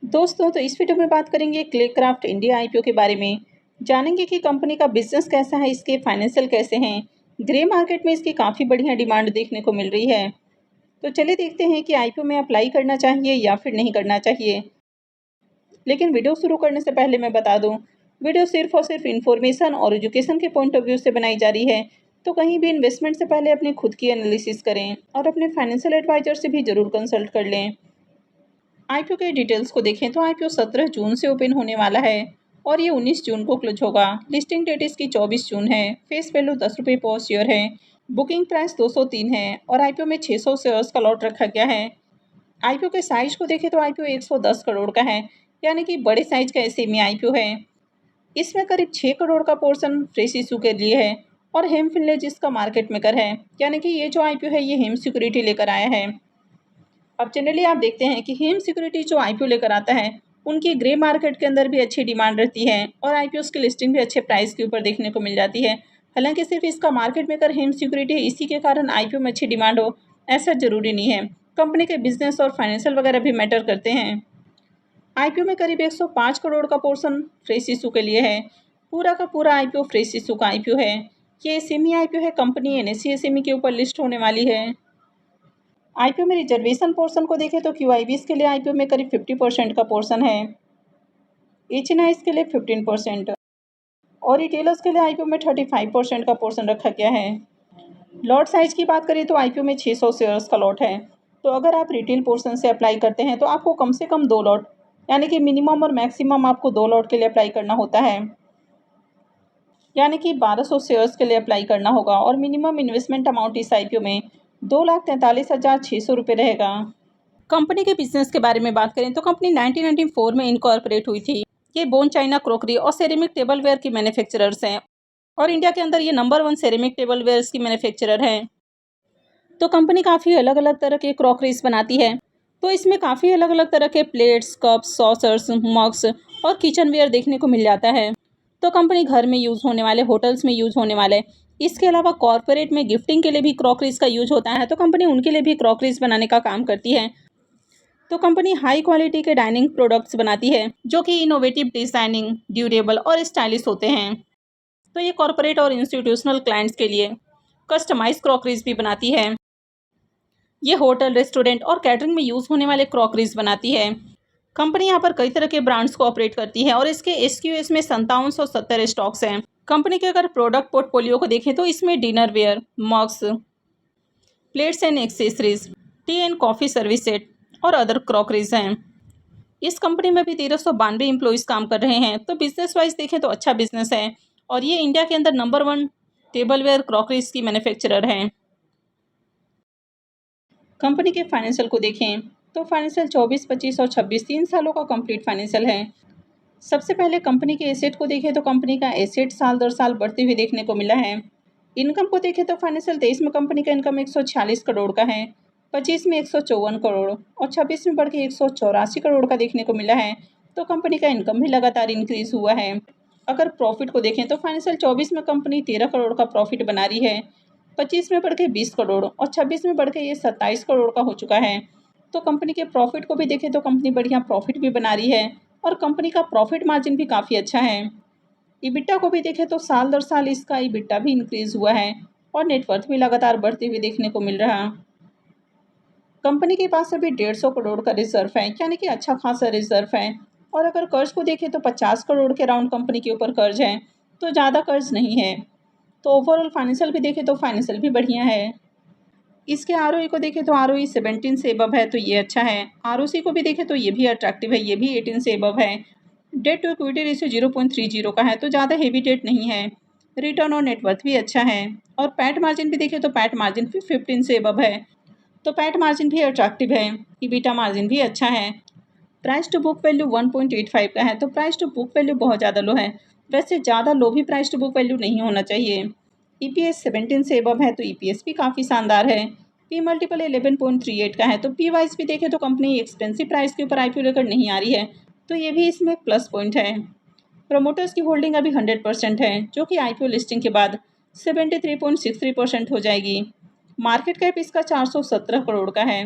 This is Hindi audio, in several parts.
दोस्तों, तो इस वीडियो में बात करेंगे क्लेक्राफ्ट इंडिया आईपीओ के बारे में। जानेंगे कि कंपनी का बिजनेस कैसा है, इसके फाइनेंशियल कैसे हैं। ग्रे मार्केट में इसकी काफ़ी बढ़िया डिमांड देखने को मिल रही है। तो चलिए देखते हैं कि आईपीओ में अप्लाई करना चाहिए या फिर नहीं करना चाहिए। लेकिन वीडियो शुरू करने से पहले मैं बता दूं, वीडियो सिर्फ और सिर्फ इन्फॉर्मेशन और एजुकेशन के पॉइंट ऑफ व्यू से बनाई जा रही है। तो कहीं भी इन्वेस्टमेंट से पहले अपनी खुद की एनालिसिस करें और अपने फाइनेंशियल एडवाइजर से भी ज़रूर कंसल्ट कर लें। आईपीओ के डिटेल्स को देखें तो आईपीओ 17 जून से ओपन होने वाला है और ये 19 जून को क्लोज होगा। लिस्टिंग डेट इसकी 24 जून है। फेस वैल्यू 10 रुपये पर शेयर है। बुकिंग प्राइस 203 है और आईपीओ में 600 शेयर्स का लॉट रखा गया है। आईपीओ के साइज को देखें तो आईपीओ 110 करोड़ का है, यानी कि बड़े साइज का एसएमई आईपीओ है। इसमें करीब 6 करोड़ का पोर्शन फ्रेश इशू के लिए है और हेम फिनले जिसका मार्केट मेकर है, यानी कि ये जो आईपीओ है ये हेम सिक्योरिटी लेकर आया है। अब जनरली आप देखते हैं कि हेम सिक्योरिटी जो आईपीओ लेकर आता है उनकी ग्रे मार्केट के अंदर भी अच्छी डिमांड रहती है और आईपीओ की लिस्टिंग भी अच्छे प्राइस के ऊपर देखने को मिल जाती है। हालांकि सिर्फ इसका मार्केट मेकर हेम सिक्योरिटी है, इसी के कारण आईपीओ में अच्छी डिमांड हो ऐसा जरूरी नहीं है। कंपनी के बिजनेस और फाइनेंशियल वगैरह भी मैटर करते हैं। आईपीओ में करीब 105 करोड़ का पोर्शन फ्रेश इशू के लिए है। पूरा का पूरा आईपीओ फ्रेश इशू का आईपीओ है। ये एसएमई आईपीओ है। कंपनी एनएससी एसएमई के ऊपर लिस्ट होने वाली है। आईपीओ में रिजर्वेशन पोर्शन को देखें तो क्यूआईबीज के लिए आईपीओ में करीब 50% का पोर्शन है। एचएनआईज के लिए 15% और रिटेलर्स के लिए आईपीओ में 35% का पोर्शन रखा गया है। लॉट साइज की बात करें तो आईपीओ में 600 शेयर्स का लॉट है। तो अगर आप रिटेल पोर्शन से अप्लाई करते हैं तो आपको कम से कम 2 लॉट, यानी कि मिनिमम और मैक्सिमम आपको 2 लॉट के लिए अप्लाई करना होता है, यानी कि 1200 शेयर्स के लिए अप्लाई करना होगा और मिनिमम इन्वेस्टमेंट अमाउंट इस आईपीओ में 2,43,600 रुपये रहेगा। कंपनी के बिजनेस के बारे में बात करें तो कंपनी 1994 में इनकॉर्पोरेट हुई थी। ये बोन चाइना क्रोकरी और सेरेमिक टेबलवेयर की मैन्युफैक्चरर्स हैं और इंडिया के अंदर ये नंबर 1 सेरेमिक टेबलवेयर्स की मैन्युफैक्चरर हैं। तो कंपनी काफ़ी अलग अलग तरह के क्रॉकरीज बनाती है। तो इसमें काफ़ी अलग अलग तरह के प्लेट्स, कप्स, सॉसर्स, मग्स और किचन वेयर देखने को मिल जाता है। तो कंपनी घर में यूज़ होने वाले, होटल्स में यूज़ होने वाले, इसके अलावा कॉर्पोरेट में गिफ्टिंग के लिए भी क्रॉकरीज का यूज होता है। तो कंपनी उनके लिए भी क्रॉकरीज बनाने का काम करती है। तो कंपनी हाई क्वालिटी के डाइनिंग प्रोडक्ट्स बनाती है जो कि इनोवेटिव, डिजाइनिंग, ड्यूरेबल और स्टाइलिश होते हैं। तो ये कॉर्पोरेट और इंस्टीट्यूशनल क्लाइंट्स के लिए कस्टमाइज क्रॉकरीज भी बनाती है। ये होटल, रेस्टोरेंट और कैटरिंग में यूज़ होने वाले क्रॉकरीज बनाती है। कंपनी यहाँ पर कई तरह के ब्रांड्स को ऑपरेट करती है और इसके एसक्यूएस में 5770 स्टॉक्स हैं। कंपनी के अगर प्रोडक्ट पोर्टफोलियो को देखें तो इसमें dinnerware, mugs, plates and accessories, tea and coffee service set और अदर क्रॉकरीज हैं। इस कंपनी में भी 1392 एम्प्लॉइज़ काम कर रहे हैं। तो बिजनेस वाइज देखें तो अच्छा बिजनेस है और ये इंडिया के अंदर नंबर 1 टेबलवेयर क्रॉकरीज की मैन्युफैक्चरर हैं। कंपनी के फाइनेंशियल को देखें तो फाइनेंशियल 24, 25 और 26 3 सालों का कंप्लीट फाइनेंशियल है। सबसे पहले कंपनी के एसेट को देखें तो कंपनी का एसेट साल दर साल बढ़ते हुए देखने को मिला है। इनकम को देखें तो फाइनेंशियल 23 में कंपनी का इनकम 146 करोड़ का है, 25 में 154 करोड़ और 26 में बढ़ के 184 करोड़ का देखने को मिला है। तो कंपनी का इनकम भी लगातार इंक्रीज हुआ है। अगर प्रॉफिट को देखें तो फाइनेंशियल 24 में कंपनी 13 करोड़ का प्रॉफिट बना रही है, 25 में बढ़ के 20 करोड़ और 26 में बढ़ के ये 27 करोड़ का हो चुका है। तो कंपनी के प्रॉफिट को भी देखें तो कंपनी बढ़िया प्रॉफिट भी बना रही है और कंपनी का प्रॉफिट मार्जिन भी काफ़ी अच्छा है। इबिट्टा को भी देखें तो साल दर साल इसका इबिट्टा भी इंक्रीज हुआ है और नेटवर्थ भी लगातार बढ़ते हुए देखने को मिल रहा। कंपनी के पास अभी 150 करोड़ का रिजर्व है, यानी कि अच्छा खासा रिजर्व है। और अगर कर्ज को देखें तो 50 करोड़ के राउंड कंपनी के ऊपर कर्ज है, तो ज़्यादा कर्ज नहीं है। तो ओवरऑल फाइनेंशियल भी देखें तो फाइनेंशियल भी बढ़िया है। इसके आरओई को देखें तो आरओई 17 से अबव है, तो ये अच्छा है। आरओसी को भी देखें तो ये भी अट्रैक्टिव है, ये भी 18 से अबव है। डेट टू इक्विटी रेशियो 0.30 का है, तो ज़्यादा हेवी डेट नहीं है। रिटर्न और नेटवर्थ भी अच्छा है और पैट मार्जिन भी देखें तो पैट मार्जिन भी 15 से अबव है, तो पैट मार्जिन भी अट्रैक्टिव है। ईबिटा मार्जिन भी अच्छा है। प्राइस टू बुक वैल्यू 1.85 का है, तो प्राइस टू बुक वैल्यू बहुत ज़्यादा लो है। वैसे ज़्यादा लो भी प्राइस टू बुक वैल्यू नहीं होना चाहिए। ईपीएस 17 से अबव है, तो ईपीएस भी काफ़ी शानदार है। पी मल्टीपल 11.38 का है, तो पी वाइज भी देखें तो कंपनी एक्सपेंसिव प्राइस के ऊपर आईपीओ लेकर नहीं आ रही है, तो ये भी इसमें प्लस पॉइंट है। प्रमोटर्स की होल्डिंग अभी 100% है, जो कि आईपीओ लिस्टिंग के बाद 73.63% हो जाएगी। मार्केट कैप इसका 417 करोड़ का है।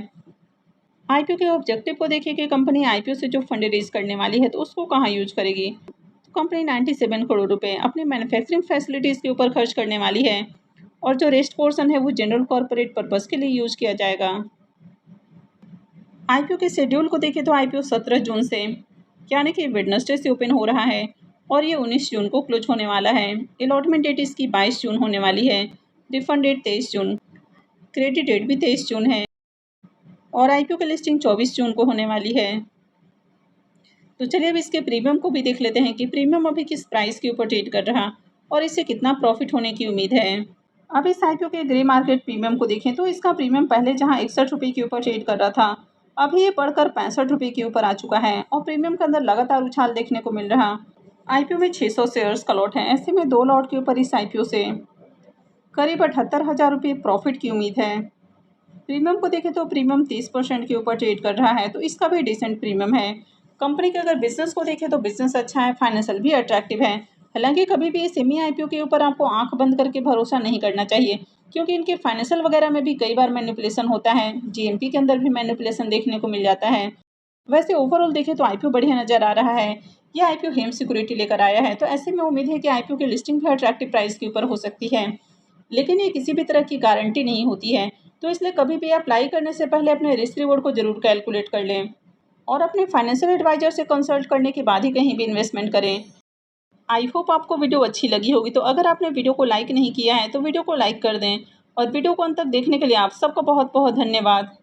आईपीओ के ऑब्जेक्टिव को देखिए कि कंपनी आईपीओ से जो फंड रेज करने वाली है तो उसको कहाँ यूज करेगी। तो कंपनी 97 करोड़ रुपए अपने मैन्युफैक्चरिंग फैसिलिटीज़ के ऊपर खर्च करने वाली है और जो रेस्ट पोर्शन है वो जनरल कॉर्पोरेट पर्पज़ के लिए यूज किया जाएगा। आईपीओ के शेड्यूल को देखें तो आईपीओ 17 जून से यानी कि वेडनेसडे से ओपन हो रहा है और ये 19 जून को क्लोज होने वाला है। अलॉटमेंट डेट इसकी 22 जून होने वाली है। रिफंड डेट 23 जून, क्रेडिट डेट भी 23 जून है और आईपीओ की लिस्टिंग 24 जून को होने वाली है। तो चलिए अब इसके प्रीमियम को भी देख लेते हैं कि प्रीमियम अभी किस प्राइस के ऊपर ट्रेड कर रहा और इससे कितना प्रॉफिट होने की उम्मीद है। अब इस आईपीओ के ग्रे मार्केट प्रीमियम को देखें तो इसका प्रीमियम पहले जहां 61 रुपये के ऊपर ट्रेड कर रहा था, अभी ये बढ़कर 65 रुपये के ऊपर आ चुका है और प्रीमियम के अंदर लगातार उछाल देखने को मिल रहा। आईपीओ में 600 शेयर्स का लॉट है। ऐसे में 2 लॉट के ऊपर इस आईपीओ से करीब 78,000 रुपये प्रॉफिट की उम्मीद है। प्रीमियम को देखें तो प्रीमियम 30% के ऊपर ट्रेड कर रहा है, तो इसका भी डिसेंट प्रीमियम है। कंपनी के अगर बिजनेस को देखें तो बिजनेस अच्छा है, फाइनेंशियल भी अट्रैक्टिव है। हालांकि कभी भी सेमी आईपीओ के ऊपर आपको आंख बंद करके भरोसा नहीं करना चाहिए, क्योंकि इनके फाइनेंशियल वगैरह में भी कई बार मैनिपुलेशन होता है। जीएमपी के अंदर भी मैनिपुलेशन देखने को मिल जाता है। वैसे ओवरऑल देखें तो आईपीओ बढ़िया नजर आ रहा है। ये आईपीओ हेम सिक्योरिटी लेकर आया है, तो ऐसे में उम्मीद है कि आईपीओ की लिस्टिंग भी अट्रैक्टिव प्राइस के ऊपर हो सकती है, लेकिन ये किसी भी तरह की गारंटी नहीं होती है। तो इसलिए कभी भी अप्लाई करने से पहले अपने रिस्क रिवॉर्ड को जरूर कैलकुलेट कर लें और अपने फाइनेंशियल एडवाइजर से कंसल्ट करने के बाद ही कहीं भी इन्वेस्टमेंट करें। आई होप आपको वीडियो अच्छी लगी होगी। तो अगर आपने वीडियो को लाइक नहीं किया है तो वीडियो को लाइक कर दें और वीडियो को अंत तक देखने के लिए आप सबका बहुत बहुत धन्यवाद।